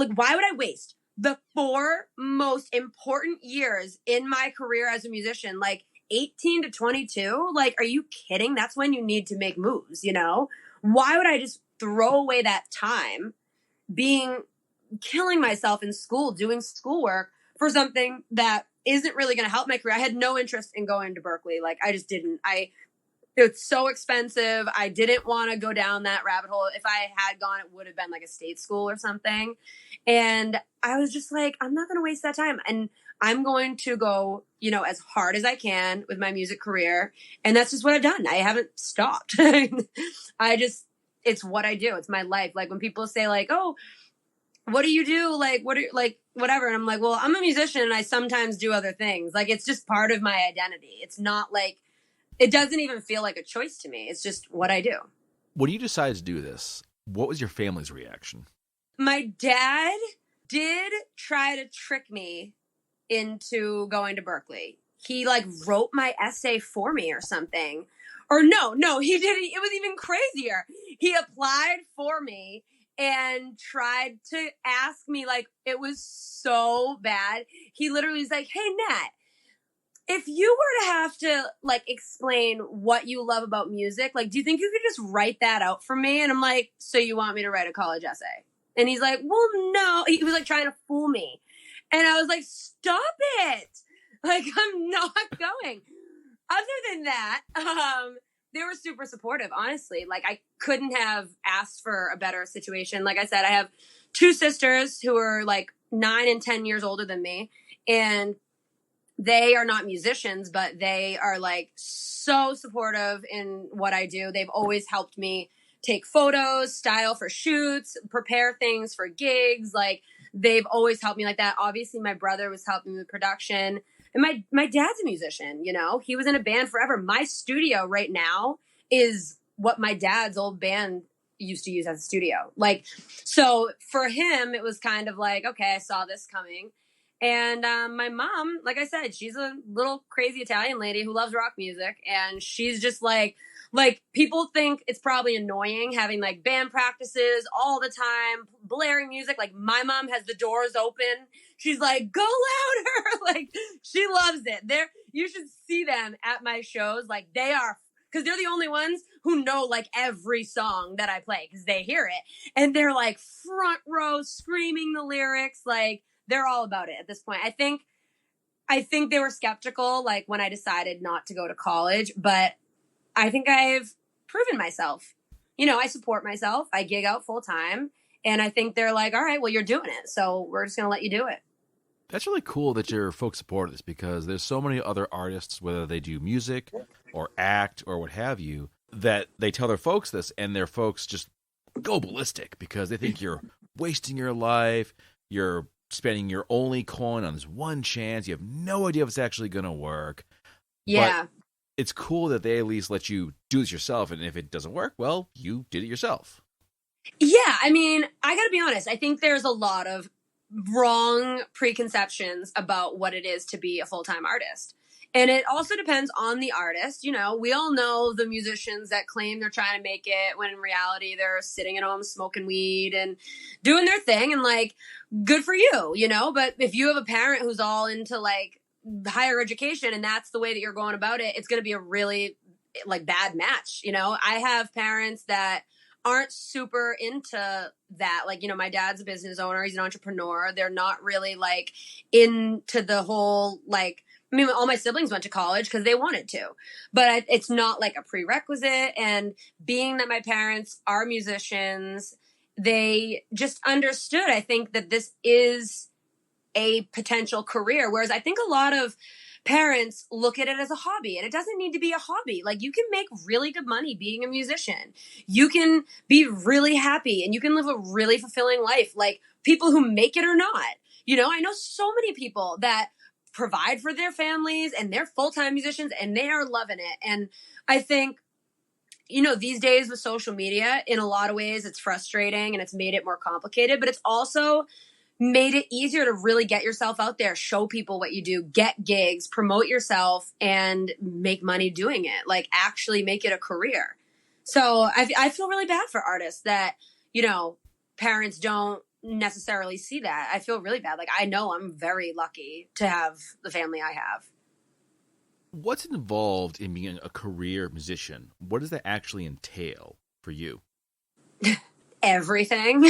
waste the 4 most important years in my career as a musician, like 18 to 22? Like, are you kidding? That's when you need to make moves, you know? Why would I just throw away that time killing myself in school, doing schoolwork for something that isn't really going to help my career? I had no interest in going to Berklee. Like, I just didn't. It's so expensive. I didn't want to go down that rabbit hole. If I had gone, it would have been like a state school or something. And I was just like, I'm not going to waste that time. And I'm going to go, you know, as hard as I can with my music career. And that's just what I've done. I haven't stopped. It's what I do. It's my life. Like, when people say like, oh, what do you do? Like, whatever. And I'm like, well, I'm a musician and I sometimes do other things. Like, it's just part of my identity. It's not like, it doesn't even feel like a choice to me. It's just what I do. When you decided to do this, what was your family's reaction? My dad did try to trick me into going to Berklee. He like wrote my essay for me or something. Or no, he didn't. It was even crazier. He applied for me and tried to ask me, like, it was so bad. He literally was like, hey, Nat, if you were to have to, like, explain what you love about music, like, do you think you could just write that out for me? And I'm like, so you want me to write a college essay? And he's like, well, no. He was, like, trying to fool me. And I was like, stop it. Like, I'm not going. Other than that, they were super supportive, honestly. Like, I couldn't have asked for a better situation. Like I said, I have 2 sisters who are, like, 9 and 10 years older than me. And they are not musicians, but they are like so supportive in what I do. They've always helped me take photos, style for shoots, prepare things for gigs. Like, they've always helped me like that. Obviously, my brother was helping me with production. And my dad's a musician, you know? He was in a band forever. My studio right now is what my dad's old band used to use as a studio. Like, so for him, it was kind of like, okay, I saw this coming. And my mom, like I said, she's a little crazy Italian lady who loves rock music. And she's just like people think it's probably annoying having like band practices all the time, blaring music. Like, my mom has the doors open. She's like, go louder. Like, she loves it. You should see them at my shows. Like, because they're the only ones who know like every song that I play because they hear it. And they're like front row screaming the lyrics. Like, they're all about it at this point. I think they were skeptical, like when I decided not to go to college, but I think I've proven myself. You know, I support myself. I gig out full time. And I think they're like, all right, well, you're doing it. So we're just going to let you do it. That's really cool that your folks support this, because there's so many other artists, whether they do music or act or what have you, that they tell their folks this, and their folks just go ballistic because they think you're wasting your life. You're spending your only coin on this one chance. You have no idea if it's actually going to work. Yeah. But it's cool that they at least let you do this yourself. And if it doesn't work, well, you did it yourself. Yeah. I mean, I got to be honest. I think there's a lot of wrong preconceptions about what it is to be a full-time artist. And it also depends on the artist. You know, we all know the musicians that claim they're trying to make it when in reality they're sitting at home smoking weed and doing their thing, and like, good for you, you know? But if you have a parent who's all into like higher education and that's the way that you're going about it, it's going to be a really like bad match. You know, I have parents that aren't super into that. Like, you know, my dad's a business owner. He's an entrepreneur. They're not really like into the whole, like, I mean, all my siblings went to college because they wanted to, but it's not like a prerequisite. And being that my parents are musicians, they just understood, I think, that this is a potential career. Whereas I think a lot of parents look at it as a hobby, and it doesn't need to be a hobby. Like, you can make really good money being a musician. You can be really happy and you can live a really fulfilling life. Like, people who make it or not, you know, I know so many people that provide for their families and they're full-time musicians and they are loving it. And I think, you know, these days with social media, in a lot of ways, it's frustrating and it's made it more complicated, but it's also made it easier to really get yourself out there, show people what you do, get gigs, promote yourself, and make money doing it. Like, actually make it a career. So I feel really bad for artists that, you know, parents don't necessarily see that. I feel really bad. Like, I know I'm very lucky to have the family I have. What's involved in being a career musician? What does that actually entail for you? Everything.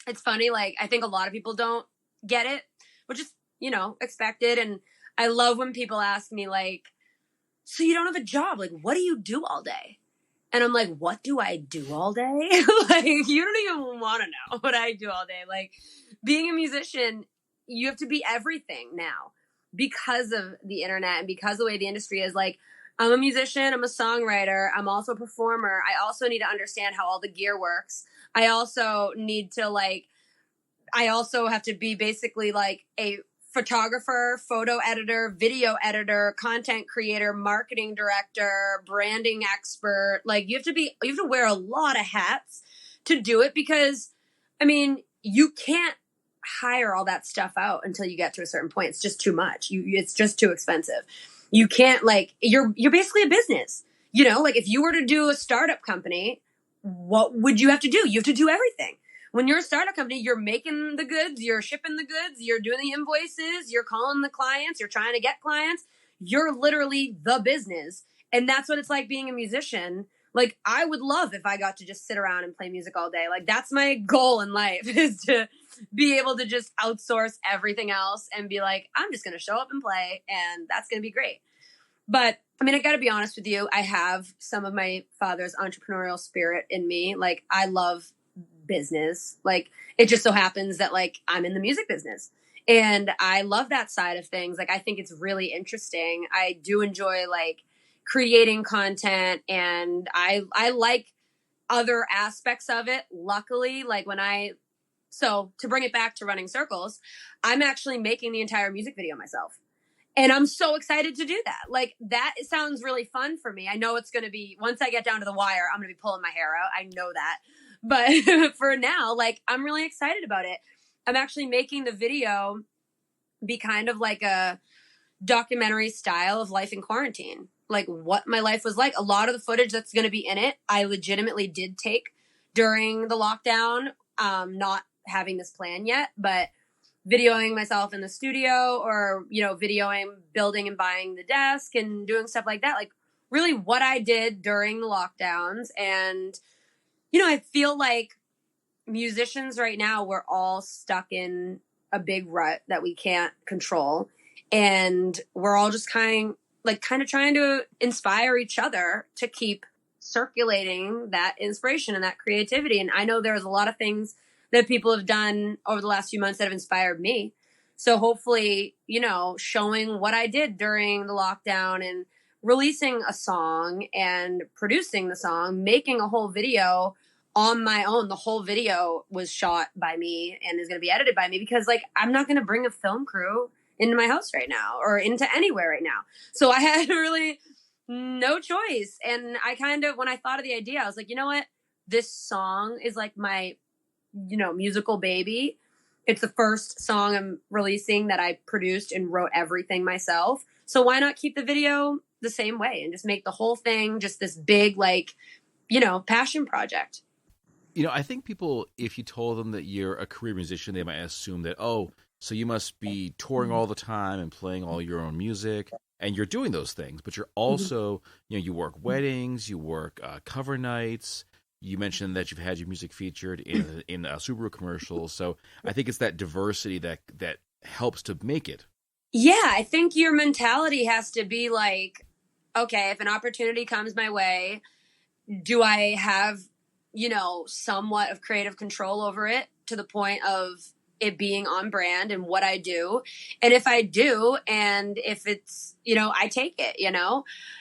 It's funny, like, I think a lot of people don't get it, which is, you know, expected. And I love when people ask me, like, so you don't have a job? Like, what do you do all day? And I'm like, what do I do all day? Like, you don't even want to know what I do all day. Like, being a musician, you have to be everything now because of the internet and because of the way the industry is. Like, I'm a musician, I'm a songwriter, I'm also a performer. I also need to understand how all the gear works. I also need to, like, I also have to be basically like a photographer, photo editor, video editor, content creator, marketing director, branding expert. Like, you have to wear a lot of hats to do it, because, I mean, you can't hire all that stuff out until you get to a certain point. It's just too much. It's just too expensive. You can't, like, you're basically a business, you know, like, if you were to do a startup company, what would you have to do? You have to do everything. When you're a startup company, you're making the goods, you're shipping the goods, you're doing the invoices, you're calling the clients, you're trying to get clients. You're literally the business. And that's what it's like being a musician. Like, I would love if I got to just sit around and play music all day. Like, that's my goal in life, is to be able to just outsource everything else and be like, I'm just going to show up and play, and that's going to be great. But I mean, I got to be honest with you. I have some of my father's entrepreneurial spirit in me. Like, I love business. Like, it just so happens that, like, I'm in the music business and I love that side of things. Like, I think it's really interesting. I do enjoy, like, creating content, and I like other aspects of it. Luckily, like, so to bring it back to running circles, I'm actually making the entire music video myself. And I'm so excited to do that. Like, that sounds really fun for me. I know it's going to be, once I get down to the wire, I'm going to be pulling my hair out. I know that. But for now, like, I'm really excited about it. I'm actually making the video be kind of like a documentary style of life in quarantine, like what my life was like. A lot of the footage that's going to be in it, I legitimately did take during the lockdown, not having this plan yet, but videoing myself in the studio, or, you know, videoing building and buying the desk and doing stuff like that. Like, really what I did during the lockdowns. And, you know, I feel like musicians right now, we're all stuck in a big rut that we can't control. And we're all just kind of trying to inspire each other to keep circulating that inspiration and that creativity. And I know there's a lot of things that people have done over the last few months that have inspired me. So hopefully, showing what I did during the lockdown and releasing a song and producing the song, making a whole video on my own. The whole video was shot by me and is going to be edited by me because I'm not going to bring a film crew into my house right now or into anywhere right now. So I had really no choice. And I when I thought of the idea, I was like, you know what? This song is like my, musical baby. It's the first song I'm releasing that I produced and wrote everything myself. So why not keep the video the same way and just make the whole thing just this big, passion project? I think people, if you told them that you're a career musician, they might assume that, oh, so you must be touring all the time and playing all your own music, and you're doing those things, but you're also, you work weddings, you work cover nights. You mentioned that you've had your music featured in a Subaru commercial. So I think it's that diversity that helps to make it. Yeah, I think your mentality has to be like, okay, if an opportunity comes my way, do I have, somewhat of creative control over it to the point of it being on brand and what I do? And if I do, and if it's, I take it,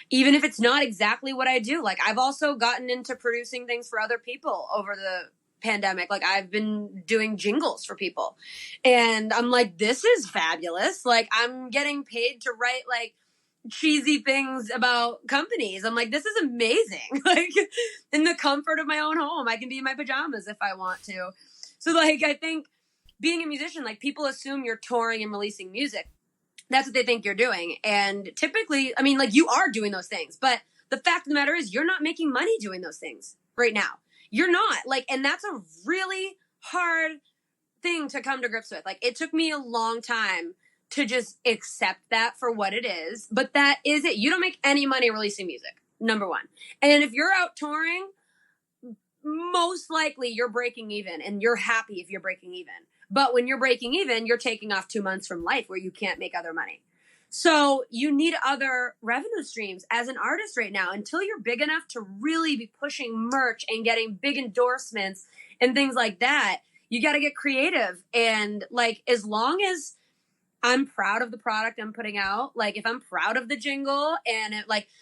even if it's not exactly what I do. I've also gotten into producing things for other people over the pandemic. I've been doing jingles for people and I'm like, this is fabulous. I'm getting paid to write cheesy things about companies. I'm like, this is amazing. In the comfort of my own home, I can be in my pajamas if I want to. So I think being a musician, people assume you're touring and releasing music. That's what they think you're doing. And typically, you are doing those things, but the fact of the matter is you're not making money doing those things right now. You're not and that's a really hard thing to come to grips with. It took me a long time to just accept that for what it is, but that is it. You don't make any money releasing music, number one. And if you're out touring, most likely you're breaking even and you're happy if you're breaking even. But when you're breaking even, you're taking off 2 months from life where you can't make other money. So you need other revenue streams as an artist right now until you're big enough to really be pushing merch and getting big endorsements and things like that. You got to get creative. And as long as I'm proud of the product I'm putting out. If I'm proud of the jingle and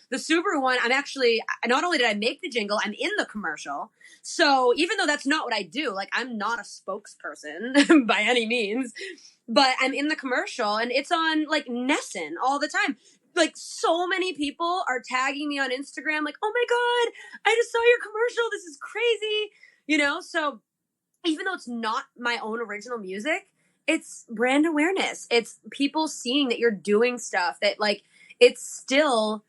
the Subaru one, I'm actually, not only did I make the jingle, I'm in the commercial. So even though that's not what I do, I'm not a spokesperson by any means, but I'm in the commercial and it's on Nessun all the time. So many people are tagging me on Instagram, oh my God, I just saw your commercial. This is crazy. So even though it's not my own original music, it's brand awareness. It's people seeing that you're doing stuff that it's still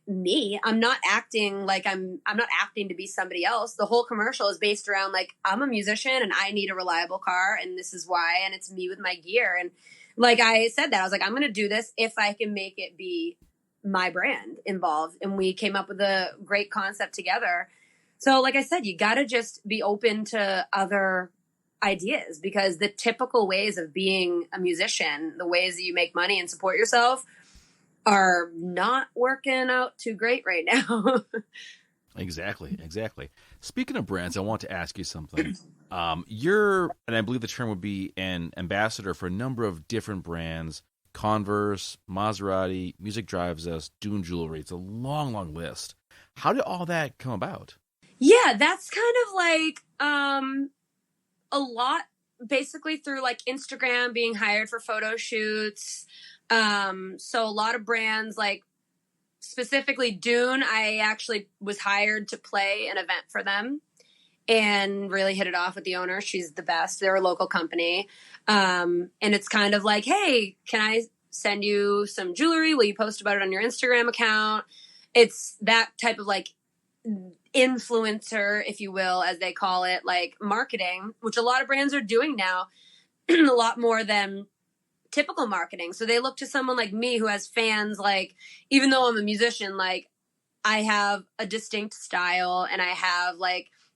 me. I'm not acting I'm not acting to be somebody else. The whole commercial is based around I'm a musician and I need a reliable car and this is why, and it's me with my gear. And I said that, I was I'm going to do this if I can make it be my brand involved. And we came up with a great concept together. So I said, you got to just be open to other ideas because the typical ways of being a musician, the ways that you make money and support yourself are not working out too great right now. Exactly. Speaking of brands, I want to ask you something. You're, and I believe the term would be an ambassador for a number of different brands, Converse, Maserati, Music Drives Us, Dune Jewelry. It's a long, long list. How did all that come about? Yeah, that's kind of a lot basically through Instagram, being hired for photo shoots. So a lot of brands, specifically Dune, I actually was hired to play an event for them and really hit it off with the owner. She's the best. They're a local company. And it's kind of hey, can I send you some jewelry? Will you post about it on your Instagram account? It's that type of influencer, if you will, as they call it, marketing, which a lot of brands are doing now, a lot more than typical marketing. So they look to someone like me who has fans, even though I'm a musician, I have a distinct style and I have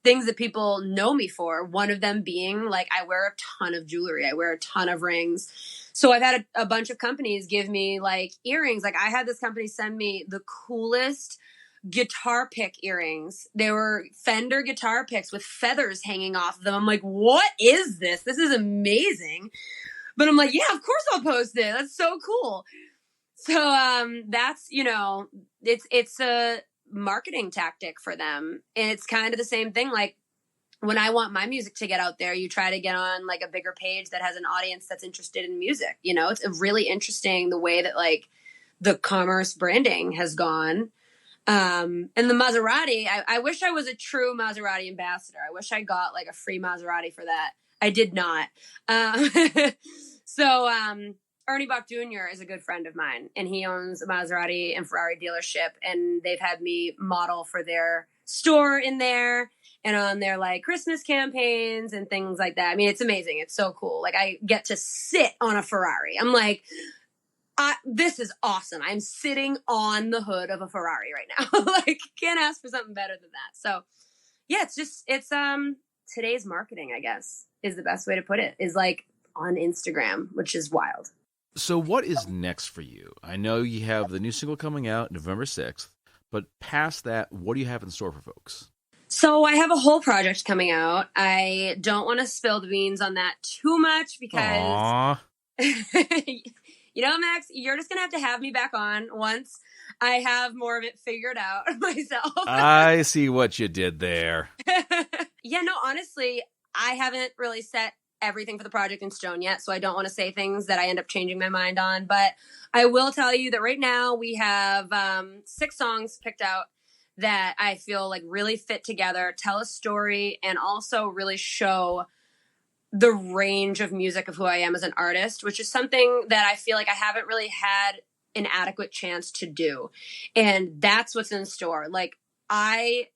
things that people know me for. One of them being like, I wear a ton of jewelry. I wear a ton of rings. So I've had a bunch of companies give me like earrings. Like I had this company send me the coolest guitar pick earrings. They were Fender guitar picks with feathers hanging off of them. I'm like, what is this? This is amazing. But I'm like, yeah, of course I'll post it. That's so cool. So that's, you know, it's a marketing tactic for them. And it's kind of the same thing. Like when I want my music to get out there, you try to get on like a bigger page that has an audience that's interested in music. You know, it's really interesting the way that like the commerce branding has gone. And the Maserati, I wish I was a true Maserati ambassador. I wish I got like a free Maserati for that. I did not. So Ernie Bach Jr. is a good friend of mine, and he owns a Maserati and Ferrari dealership, and they've had me model for their store in there and on their like Christmas campaigns and things like that. I mean, it's amazing. It's so cool. Like I get to sit on a Ferrari. I'm like, this is awesome. I'm sitting on the hood of a Ferrari right now. Like can't ask for something better than that. So yeah, it's today's marketing, I guess, is the best way to put it, is like on Instagram, which is wild. So what is next for you? I know you have the new single coming out November 6th, but past that, what do you have in store for folks? So I have a whole project coming out. I don't want to spill the beans on that too much because, you know, Max, you're just going to have me back on once I have more of it figured out myself. I see what you did there. Yeah, no, honestly, I haven't really set everything for the project in stone yet, so I don't want to say things that I end up changing my mind on. But I will tell you that right now we have 6 songs picked out that I feel like really fit together, tell a story, and also really show the range of music of who I am as an artist, which is something that I feel like I haven't really had an adequate chance to do. And that's what's in store. Like I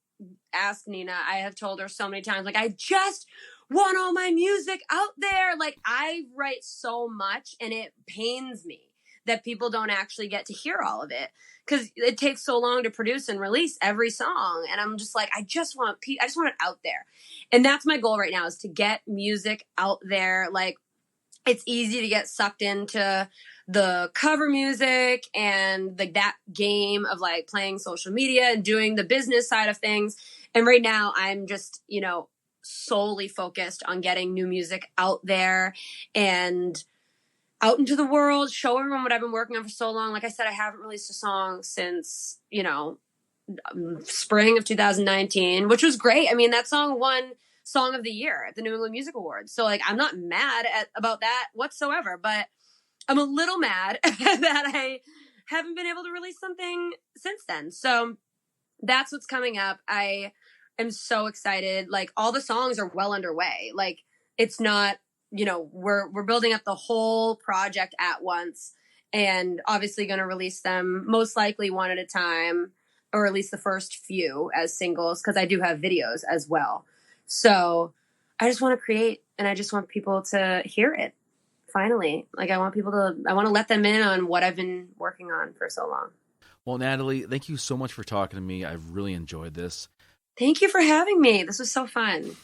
asked Nina, I have told her so many times, like, I just want all my music out there. Like I write so much and it pains me that people don't actually get to hear all of it because it takes so long to produce and release every song. And I'm just like, I just want it out there. And that's my goal right now, is to get music out there. Like it's easy to get sucked into the cover music and like that game of like playing social media and doing the business side of things. And right now I'm just, you know, solely focused on getting new music out there and out into the world, show everyone what I've been working on for so long. Like I said, I haven't released a song since, you know, spring of 2019, which was great. I mean, that song won Song of the Year at the New England Music Awards. So like, I'm not mad about that whatsoever, but I'm a little mad that I haven't been able to release something since then. So that's what's coming up. I am so excited. Like all the songs are well underway. Like it's not, you know, we're building up the whole project at once and obviously going to release them most likely one at a time, or at least the first few as singles, because I do have videos as well. So I just want to create and I just want people to hear it. Finally, like I want to let them in on what I've been working on for so long. Well, Natalie, thank you so much for talking to me. I've really enjoyed this. Thank you for having me. This was so fun.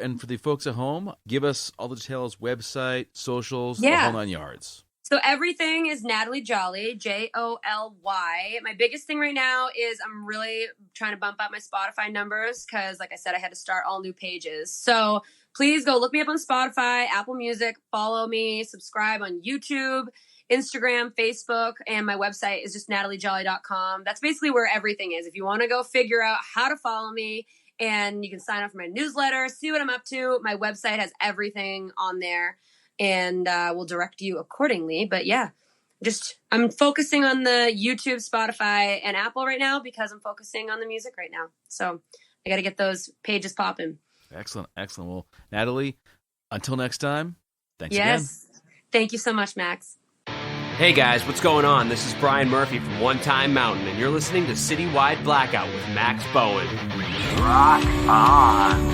And for the folks at home, give us all the details, website, socials, the whole 9 yards. So everything is Natalie Joly, Joly. My biggest thing right now is I'm really trying to bump up my Spotify numbers because, like I said, I had to start all new pages. So please go look me up on Spotify, Apple Music, follow me, subscribe on YouTube, Instagram, Facebook, and my website is just nataliejoly.com. That's basically where everything is. If you want to go figure out how to follow me, and you can sign up for my newsletter, see what I'm up to. My website has everything on there, and we'll direct you accordingly. But yeah, I'm focusing on the YouTube, Spotify, and Apple right now because I'm focusing on the music right now. So I got to get those pages popping. Excellent. Well, Natalie, until next time, thanks again. Yes. Thank you so much, Max. Hey guys, what's going on? This is Brian Murphy from One Time Mountain, and you're listening to Citywide Blackout with Max Bowen. Rock on.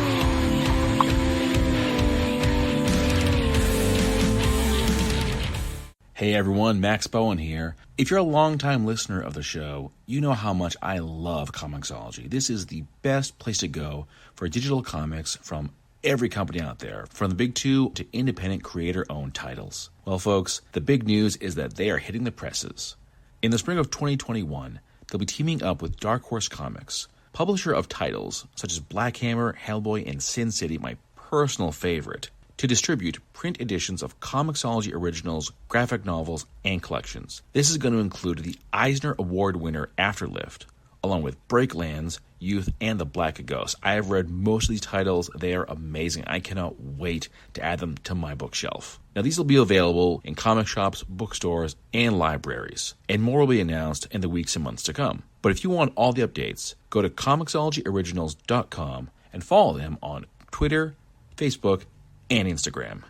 Hey everyone, Max Bowen here. If you're a longtime listener of the show, you know how much I love Comixology. This is the best place to go for digital comics from every company out there, from the big two to independent creator-owned titles. Well, folks, the big news is that they are hitting the presses. In the spring of 2021, they'll be teaming up with Dark Horse Comics, publisher of titles such as Black Hammer, Hellboy, and Sin City, my personal favorite, to distribute print editions of Comixology originals, graphic novels, and collections. This is going to include the Eisner Award winner Afterlift, along with Breaklands, Youth, and The Black Ghost. I have read most of these titles. They are amazing. I cannot wait to add them to my bookshelf. Now, these will be available in comic shops, bookstores, and libraries, and more will be announced in the weeks and months to come. But if you want all the updates, go to comixologyoriginals.com and follow them on Twitter, Facebook, and Instagram.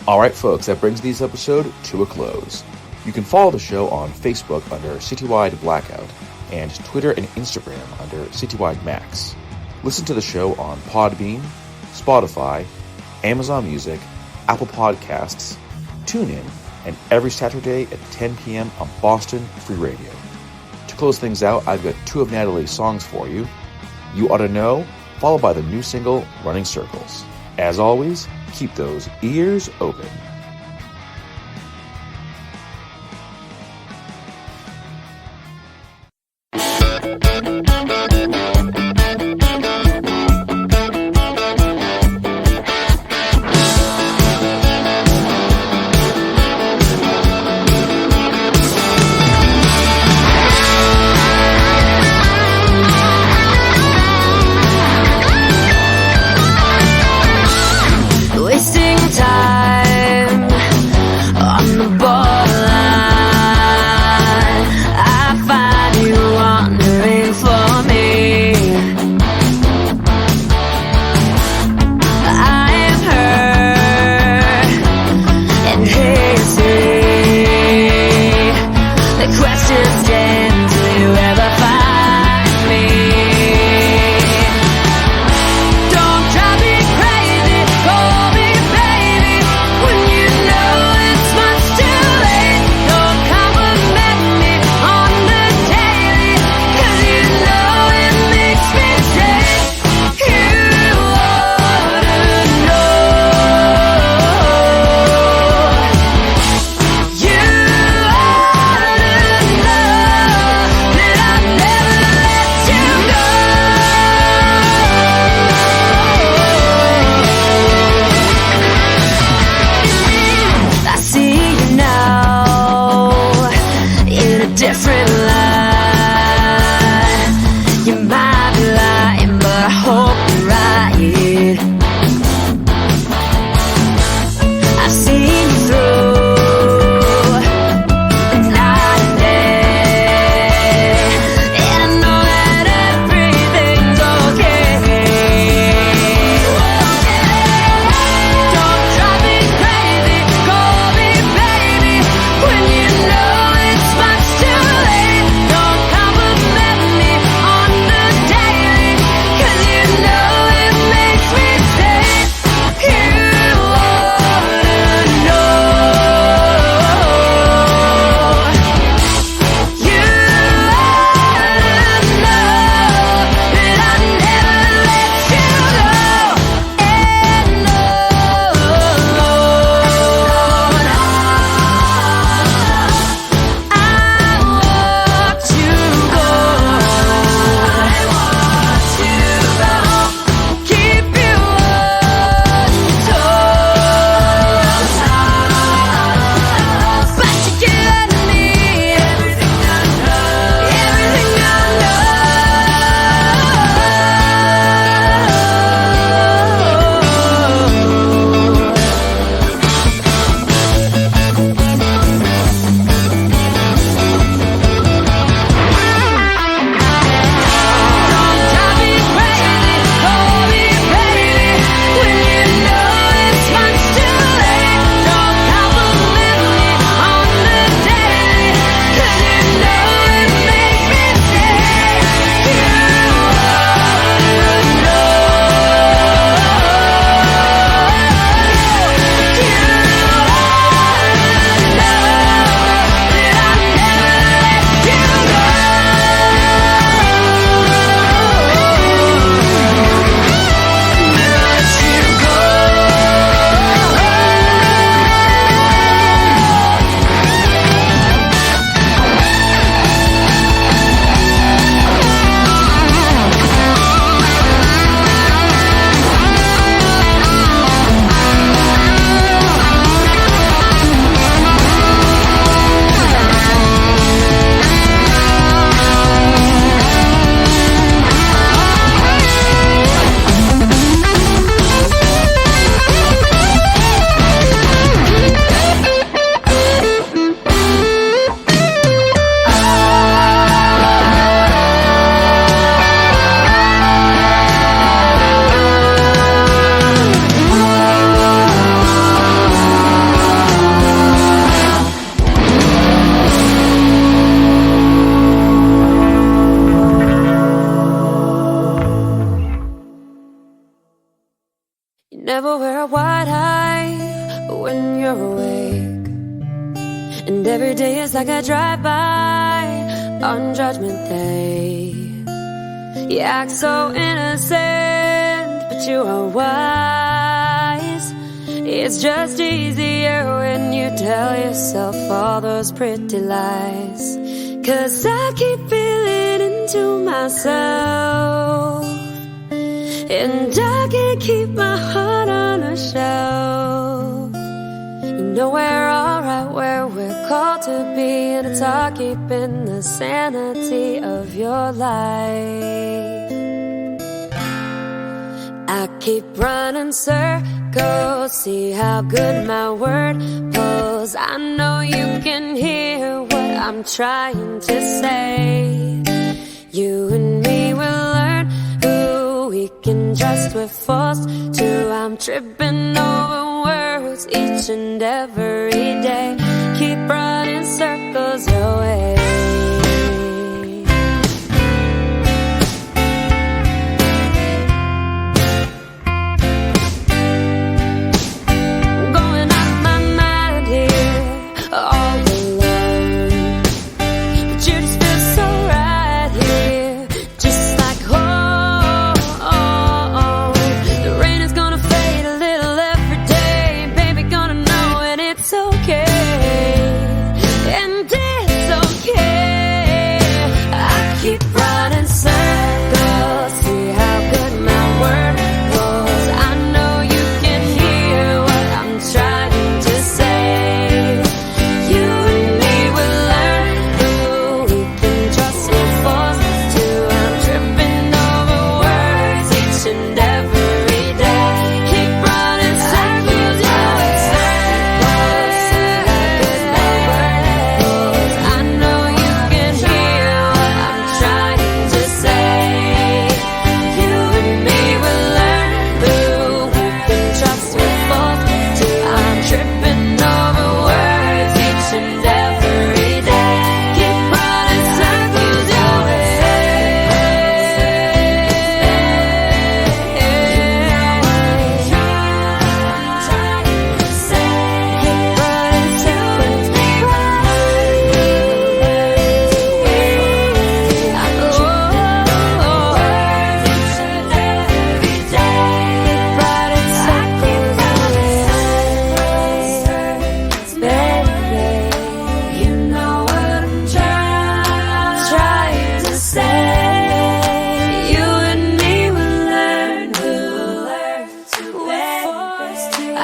All right, folks, that brings this episode to a close. You can follow the show on Facebook under Citywide Blackout and Twitter and Instagram under Citywide Max. Listen to the show on Podbean, Spotify, Amazon Music, Apple Podcasts, TuneIn, and every Saturday at 10 p.m. on Boston Free Radio. To close things out, I've got two of Natalie's songs for you. You Oughta Know, followed by the new single, Running Circles. As always, keep those ears open. Wasting time on the borderline. I find you wandering for me. I am hurt and hazy. The question stands, will you ever find me? Don't drive me crazy, call me baby, when you know it's much too late. Don't compliment me on the daily, 'cause you know it makes me shake. You oughta know. You oughta know that I never let you go. I see you now in a different light. You might be lying, but I hope you're right. I've seen you through the night and day, and I know that everything's okay. Don't drive me crazy, call me baby, when you know it's much too late. like a drive-by on Judgment Day. You act so innocent, but you are wise. It's just easier when you tell yourself all those pretty lies. 'Cause I keep feeling into myself, and I can't keep my heart on a shelf. You know we're alright where we're called to be, and it's all keeping the sanity of your life. I keep running circles, see how good my word pulls. I know you can hear what I'm trying to say. You and me will learn who we can trust, we're forced to. I'm tripping over words each and every day. Keep running circles your way.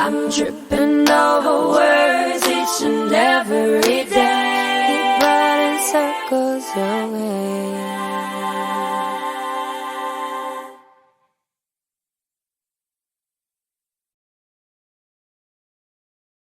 I'm tripping over words each and every day. Keep running circles your way.